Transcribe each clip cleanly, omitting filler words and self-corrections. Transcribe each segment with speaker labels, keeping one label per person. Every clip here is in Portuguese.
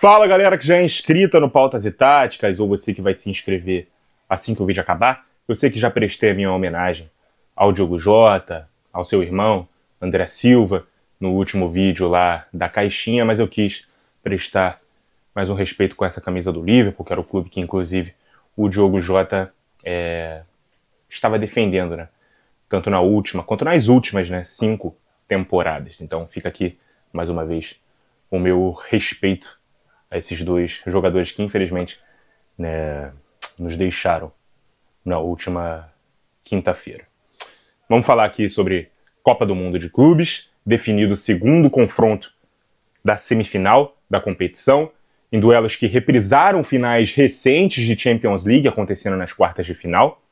Speaker 1: Fala galera que já é inscrita no Pautas e Táticas, ou você que vai se inscrever assim que o vídeo acabar. Eu sei que já prestei a minha homenagem ao Diogo Jota, ao seu irmão, André Silva, no último vídeo lá da caixinha, mas eu quis prestar mais um respeito com essa camisa do Liverpool, que era o clube que inclusive o Diogo Jota estava defendendo, né? Tanto na última quanto nas últimas, né? 5 temporadas. Então fica aqui, mais uma vez, o meu respeito a esses dois jogadores que, infelizmente, né, nos deixaram na última quinta-feira. Vamos falar aqui sobre Copa do Mundo de Clubes, definido o segundo confronto da semifinal da competição, em duelos que reprisaram finais recentes de Champions League acontecendo nas quartas de final.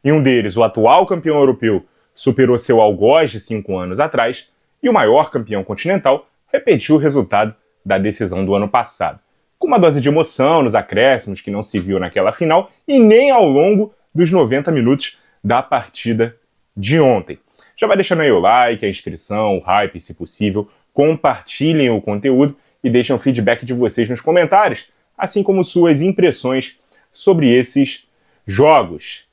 Speaker 1: Em um deles, o atual campeão europeu superou seu algoz de 5 anos atrás, e o maior campeão continental repetiu o resultado da decisão do ano passado, com uma dose de emoção nos acréscimos que não se viu naquela final e nem ao longo dos 90 minutos da partida de ontem. Já vai deixando aí o like, a inscrição, o hype, se possível, compartilhem o conteúdo e deixem o feedback de vocês nos comentários, assim como suas impressões sobre esses jogos.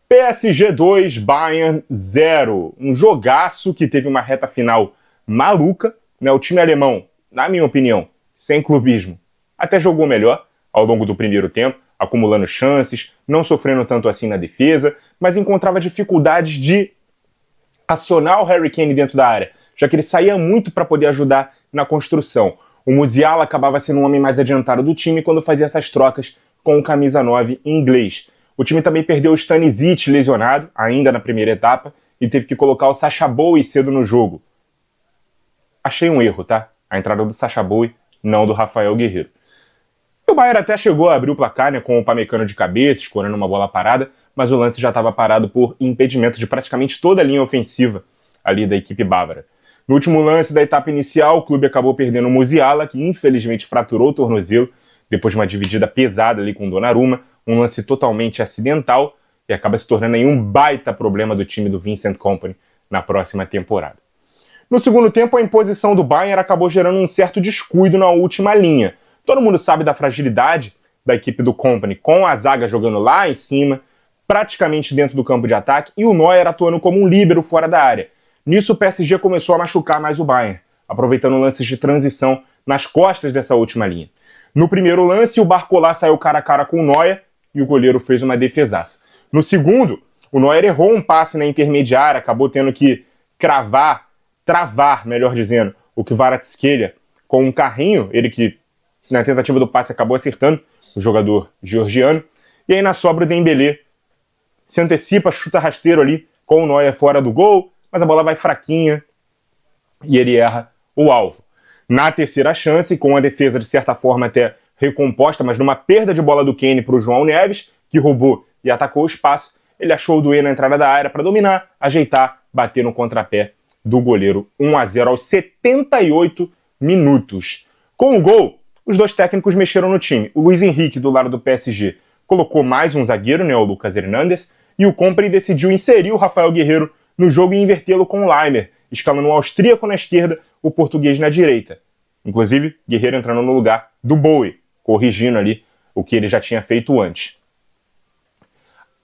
Speaker 1: PSG 2, Bayern 0. Um jogaço que teve uma reta final maluca, né? O time alemão, na minha opinião, sem clubismo, até jogou melhor ao longo do primeiro tempo, acumulando chances, não sofrendo tanto assim na defesa, mas encontrava dificuldades de acionar o Harry Kane dentro da área, já que ele saía muito para poder ajudar na construção. O Musiala acabava sendo um homem mais adiantado do time quando fazia essas trocas com o camisa 9 inglês. O time também perdeu o Stanisic lesionado, ainda na primeira etapa, e teve que colocar o Sacha Boey cedo no jogo. Achei um erro, tá? A entrada do Sacha Boey, não do Rafael Guerreiro. O Bayern até chegou a abrir o placar, né, com o Upamecano de cabeça, escorando uma bola parada, mas o lance já estava parado por impedimento de praticamente toda a linha ofensiva ali da equipe bávara. No último lance da etapa inicial, o clube acabou perdendo o Musiala, que infelizmente fraturou o tornozelo, depois de uma dividida pesada ali com o Donnarumma, um lance totalmente acidental, e acaba se tornando aí um baita problema do time do Vincent Kompany na próxima temporada. No segundo tempo, a imposição do Bayern acabou gerando um certo descuido na última linha. Todo mundo sabe da fragilidade da equipe do Kompany, com a zaga jogando lá em cima, praticamente dentro do campo de ataque, e o Neuer atuando como um líbero fora da área. Nisso o PSG começou a machucar mais o Bayern, aproveitando lances de transição nas costas dessa última linha. No primeiro lance, o Barcola saiu cara a cara com o Neuer e o goleiro fez uma defesaça. No segundo, o Neuer errou um passe na intermediária, acabou tendo que travar, melhor dizendo, o Kvaratskhelia com um carrinho, ele que na tentativa do passe acabou acertando o jogador georgiano, e aí na sobra o Dembélé se antecipa, chuta rasteiro ali com o Neuer fora do gol, mas a bola vai fraquinha e ele erra o alvo. Na terceira chance, com a defesa de certa forma até recomposta, mas numa perda de bola do Kane para o João Neves, que roubou e atacou o espaço, ele achou o Doué na entrada da área para dominar, ajeitar, bater no contrapé do goleiro. 1-0 aos 78 minutos. Com o gol, os dois técnicos mexeram no time. O Luiz Henrique, do lado do PSG, colocou mais um zagueiro, né, o Lucas Hernandes, e o Kompany decidiu inserir o Rafael Guerreiro no jogo e invertê-lo com o Laimer, escalando o austríaco na esquerda, o português na direita. Inclusive, Guerreiro entrando no lugar do Boey, corrigindo ali o que ele já tinha feito antes.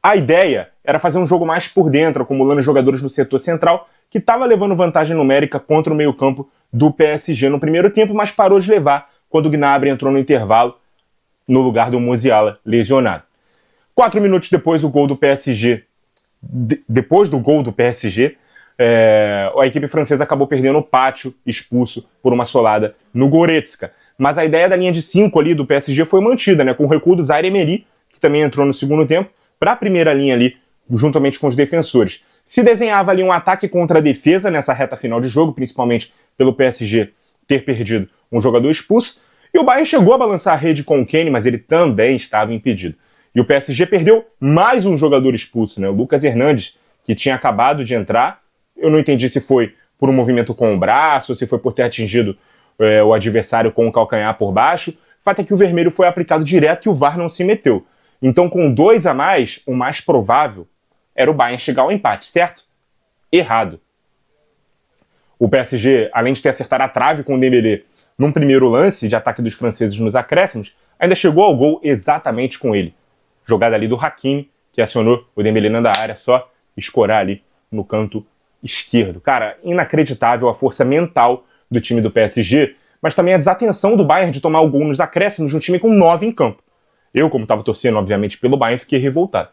Speaker 1: A ideia era fazer um jogo mais por dentro, acumulando jogadores no setor central, que estava levando vantagem numérica contra o meio-campo do PSG no primeiro tempo, mas parou de levar quando o Gnabry entrou no intervalo no lugar do Musiala, lesionado. 4 minutos depois, o gol do PSG. Depois do gol do PSG, a equipe francesa acabou perdendo o pátio, expulso por uma solada no Goretzka. Mas a ideia da linha de 5 ali do PSG foi mantida, né, com o recuo do Zaire-Emery, que também entrou no segundo tempo, para a primeira linha ali, juntamente com os defensores. Se desenhava ali um ataque contra a defesa nessa reta final de jogo, principalmente pelo PSG ter perdido um jogador expulso, e o Bayern chegou a balançar a rede com o Kane, mas ele também estava impedido. E o PSG perdeu mais um jogador expulso, né? O Lucas Hernandes, que tinha acabado de entrar. Eu não entendi se foi por um movimento com o braço, se foi por ter atingido o adversário com o calcanhar por baixo. O fato é que o vermelho foi aplicado direto e o VAR não se meteu. Então, com 2 a mais, o mais provável era o Bayern chegar ao empate, certo? Errado. O PSG, além de ter acertado a trave com o Dembélé, num primeiro lance de ataque dos franceses nos acréscimos, ainda chegou ao gol exatamente com ele. Jogada ali do Hakimi, que acionou o Dembélé na área, só escorar ali no canto esquerdo. Cara, inacreditável a força mental do time do PSG, mas também a desatenção do Bayern de tomar o gol nos acréscimos de um time com 9 em campo. Eu, como estava torcendo, obviamente, pelo Bayern, fiquei revoltado.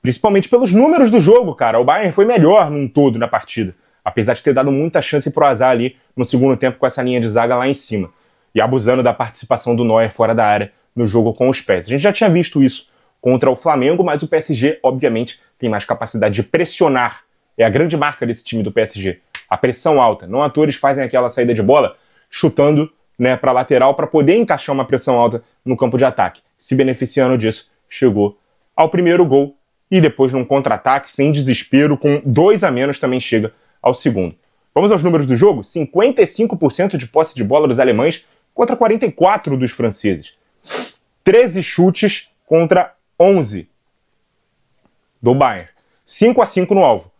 Speaker 1: Principalmente pelos números do jogo, cara. O Bayern foi melhor num todo na partida, apesar de ter dado muita chance pro azar ali no segundo tempo com essa linha de zaga lá em cima, e abusando da participação do Neuer fora da área no jogo com os pés. A gente já tinha visto isso contra o Flamengo, mas o PSG, obviamente, tem mais capacidade de pressionar. É a grande marca desse time do PSG. A pressão alta. Não atores fazem aquela saída de bola chutando, né, para lateral para poder encaixar uma pressão alta no campo de ataque. Se beneficiando disso, chegou ao primeiro gol e depois num contra-ataque, sem desespero, com 2 a menos, também chega ao segundo. Vamos aos números do jogo? 55% de posse de bola dos alemães contra 44% dos franceses. 13 chutes contra 11 do Bayern. 5-5 no alvo.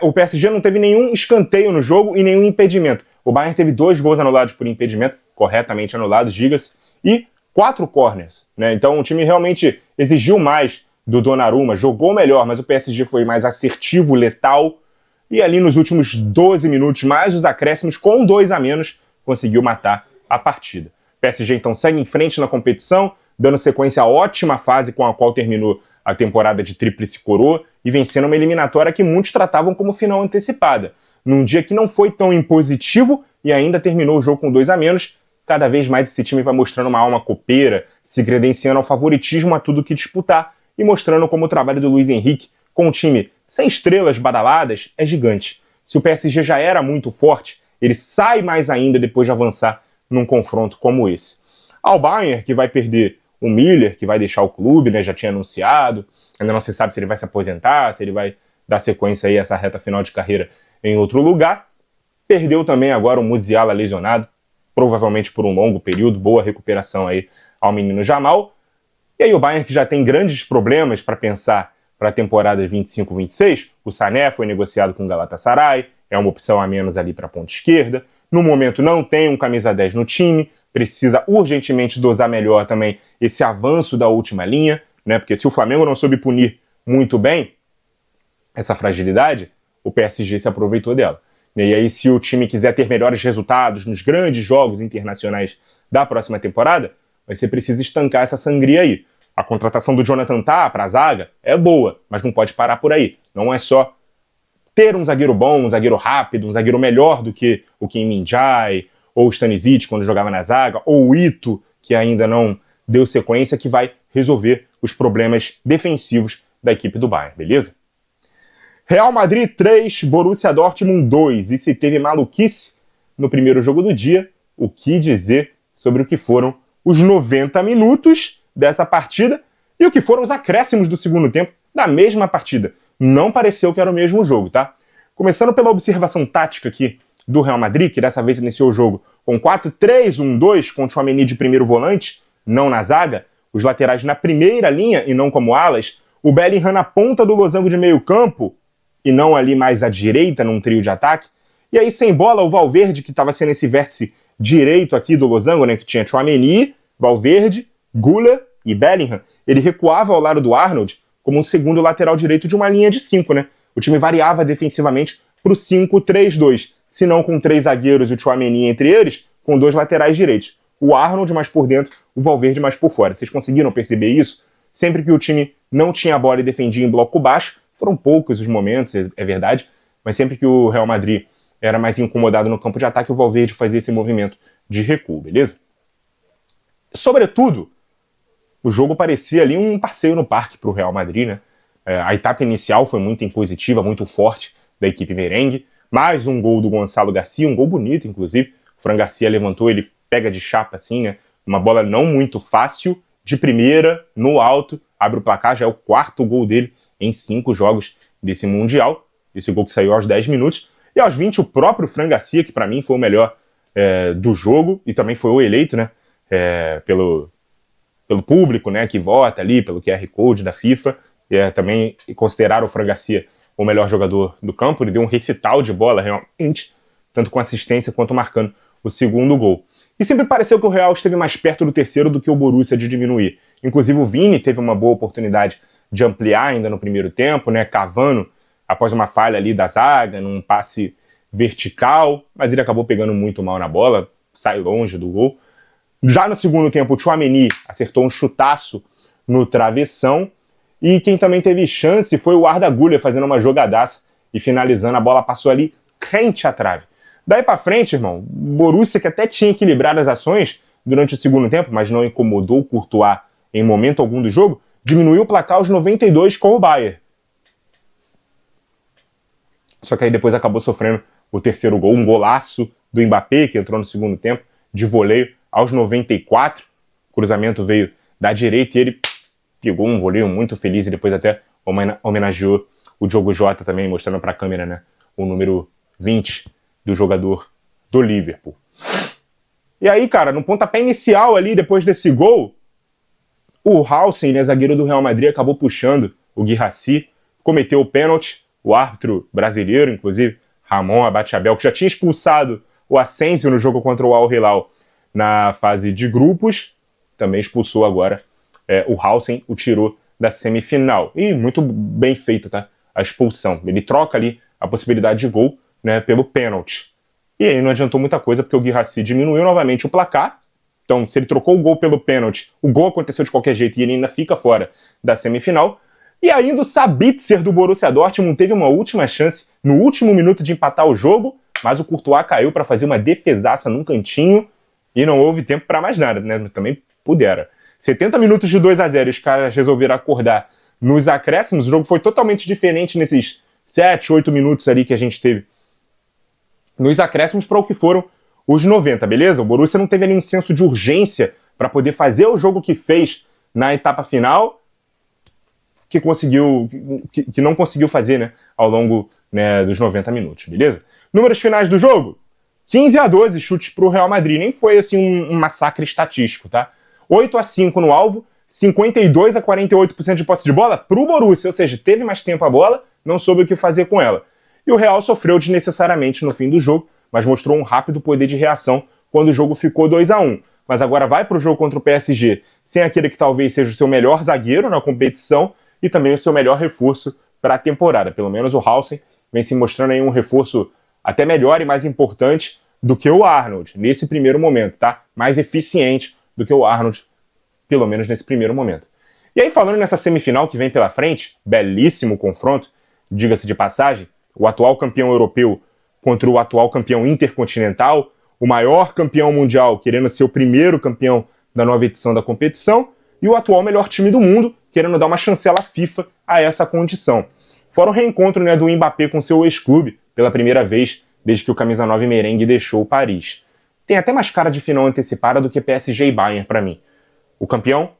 Speaker 1: O PSG não teve nenhum escanteio no jogo e nenhum impedimento. O Bayern teve 2 gols anulados por impedimento, corretamente anulados, diga-se, e 4 corners, né? Então o time realmente exigiu mais do Donnarumma, jogou melhor, mas o PSG foi mais assertivo, letal, e ali nos últimos 12 minutos, mais os acréscimos, com 2 a menos, conseguiu matar a partida. O PSG então segue em frente na competição, dando sequência à ótima fase com a qual terminou a temporada de tríplice coroa e vencendo uma eliminatória que muitos tratavam como final antecipada. Num dia que não foi tão impositivo e ainda terminou o jogo com 2 a menos, cada vez mais esse time vai mostrando uma alma copeira, se credenciando ao favoritismo a tudo que disputar e mostrando como o trabalho do Luiz Henrique, com um time sem estrelas badaladas, é gigante. Se o PSG já era muito forte, ele sai mais ainda depois de avançar num confronto como esse. Ao Bayern, que vai perder o Müller, que vai deixar o clube, né, já tinha anunciado, ainda não se sabe se ele vai se aposentar, se ele vai dar sequência aí a essa reta final de carreira em outro lugar. Perdeu também agora o Musiala lesionado, provavelmente por um longo período, boa recuperação aí ao menino Jamal. E aí o Bayern, que já tem grandes problemas para pensar para a temporada 25-26, o Sané foi negociado com o Galatasaray, é uma opção a menos ali para a ponta esquerda. No momento não tem um camisa 10 no time, precisa urgentemente dosar melhor também esse avanço da última linha, né? Porque se o Flamengo não soube punir muito bem essa fragilidade, o PSG se aproveitou dela. E aí, se o time quiser ter melhores resultados nos grandes jogos internacionais da próxima temporada, vai ser preciso estancar essa sangria aí. A contratação do Jonathan Tah para a zaga é boa, mas não pode parar por aí. Não é só ter um zagueiro bom, um zagueiro rápido, um zagueiro melhor do que o Kim Min-jae, ou o Stanisic quando jogava na zaga, ou o Ito, que ainda não deu sequência, que vai resolver os problemas defensivos da equipe do Bayern, beleza? Real Madrid 3, Borussia Dortmund 2. E se teve maluquice no primeiro jogo do dia, o que dizer sobre o que foram os 90 minutos dessa partida e o que foram os acréscimos do segundo tempo da mesma partida. Não pareceu que era o mesmo jogo, tá? Começando pela observação tática aqui do Real Madrid, que dessa vez iniciou o jogo com 4-3-1-2, com o Tchouaméni de primeiro volante, não na zaga, os laterais na primeira linha e não como alas, o Bellingham na ponta do losango de meio campo e não ali mais à direita num trio de ataque, e aí sem bola o Valverde, que estava sendo esse vértice direito aqui do losango, né, que tinha Tchouaméni, Valverde, Güler e Bellingham, ele recuava ao lado do Arnold como um segundo lateral direito de uma linha de 5, né? O time variava defensivamente para o 5-3-2, se não com 3 zagueiros e o Tchouaméni entre eles, com 2 laterais direitos. O Arnold mais por dentro, o Valverde mais por fora. Vocês conseguiram perceber isso? Sempre que o time não tinha a bola e defendia em bloco baixo, foram poucos os momentos, é verdade, mas sempre que o Real Madrid era mais incomodado no campo de ataque, o Valverde fazia esse movimento de recuo, beleza? Sobretudo, o jogo parecia ali um passeio no parque para o Real Madrid, né? A etapa inicial foi muito impositiva, muito forte da equipe merengue. Mais um gol do Gonçalo Garcia, um gol bonito, inclusive. O Fran Garcia levantou, ele pega de chapa assim, né? Uma bola não muito fácil, de primeira, no alto, abre o placar, já é o 4º gol dele em 5 jogos desse Mundial. Esse gol que saiu aos 10 minutos. E aos 20, o próprio Fran Garcia, que para mim foi o melhor do jogo, e também foi o eleito, né? Pelo público, né, que vota ali, pelo QR Code da FIFA, também consideraram o Fran Garcia o melhor jogador do campo. Ele deu um recital de bola, realmente, tanto com assistência quanto marcando o segundo gol. E sempre pareceu que o Real esteve mais perto do terceiro do que o Borussia de diminuir. Inclusive o Vini teve uma boa oportunidade de ampliar ainda no primeiro tempo, né, cavando após uma falha ali da zaga, num passe vertical, mas ele acabou pegando muito mal na bola, sai longe do gol. Já no segundo tempo, o Tchouaméni acertou um chutaço no travessão, e quem também teve chance foi o Arda Güler fazendo uma jogadaça e finalizando, a bola passou ali rente à trave. Daí pra frente, irmão, Borussia, que até tinha equilibrado as ações durante o segundo tempo, mas não incomodou o Courtois em momento algum do jogo, diminuiu o placar aos 92 com o Bayern. Só que aí depois acabou sofrendo o terceiro gol, um golaço do Mbappé, que entrou no segundo tempo, de voleio aos 94. O cruzamento veio da direita e ele pegou um voleio muito feliz e depois até homenageou o Diogo Jota também, mostrando pra câmera, né, o número 20 do jogador do Liverpool. E aí, cara, no pontapé inicial ali, depois desse gol, o Haasen, né, zagueiro do Real Madrid, acabou puxando o Guirassy, cometeu o pênalti. O árbitro brasileiro, inclusive, Ramon Abate-Abel, que já tinha expulsado o Asensio no jogo contra o Al Hilal na fase de grupos, também expulsou agora o Haasen, o tirou da semifinal. E muito bem feita, tá? A expulsão. Ele troca ali a possibilidade de gol, né, pelo pênalti. E aí não adiantou muita coisa, porque o Guirassy diminuiu novamente o placar. Então, se ele trocou o gol pelo pênalti, o gol aconteceu de qualquer jeito e ele ainda fica fora da semifinal. E ainda o Sabitzer do Borussia Dortmund teve uma última chance no último minuto de empatar o jogo, mas o Courtois caiu para fazer uma defesaça num cantinho e não houve tempo para mais nada, né? Mas também pudera. 70 minutos de 2-0, os caras resolveram acordar nos acréscimos. O jogo foi totalmente diferente nesses 7, 8 minutos ali que a gente teve nos acréscimos para o que foram os 90, beleza? O Borussia não teve ali um senso de urgência para poder fazer o jogo que fez na etapa final, que não conseguiu fazer, né, ao longo, né, dos 90 minutos, beleza? Números finais do jogo: 15-12 chutes para o Real Madrid. Nem foi assim um massacre estatístico, tá? 8-5 no alvo, 52-48% de posse de bola para o Borussia, ou seja, teve mais tempo a bola, não soube o que fazer com ela. E o Real sofreu desnecessariamente no fim do jogo, mas mostrou um rápido poder de reação quando o jogo ficou 2-1. Mas agora vai para o jogo contra o PSG sem aquele que talvez seja o seu melhor zagueiro na competição e também o seu melhor reforço para a temporada. Pelo menos o Haasen vem se mostrando aí um reforço até melhor e mais importante do que o Arnold, nesse primeiro momento, tá? Mais eficiente do que o Arnold, pelo menos nesse primeiro momento. E aí, falando nessa semifinal que vem pela frente, belíssimo confronto, diga-se de passagem, o atual campeão europeu contra o atual campeão intercontinental, o maior campeão mundial querendo ser o primeiro campeão da nova edição da competição, e o atual melhor time do mundo querendo dar uma chancela FIFA a essa condição. Fora o reencontro, né, do Mbappé com seu ex-clube, pela primeira vez desde que o camisa 9 merengue deixou o Paris. Tem até mais cara de final antecipada do que PSG e Bayern para mim. O campeão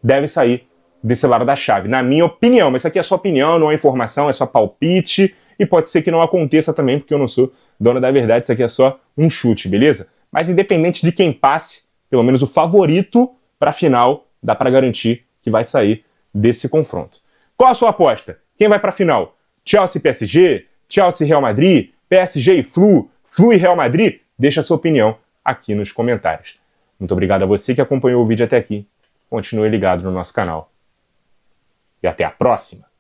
Speaker 1: deve sair desse lado da chave, na minha opinião. Mas isso aqui é só opinião, não é informação, é só palpite. E pode ser que não aconteça também, porque eu não sou dono da verdade. Isso aqui é só um chute, beleza? Mas independente de quem passe, pelo menos o favorito para a final, dá para garantir que vai sair desse confronto. Qual a sua aposta? Quem vai para a final? Chelsea e PSG? Chelsea e Real Madrid? PSG e Flu? Flu e Real Madrid? Deixa a sua opinião aqui nos comentários. Muito obrigado a você que acompanhou o vídeo até aqui. Continue ligado no nosso canal. E até a próxima!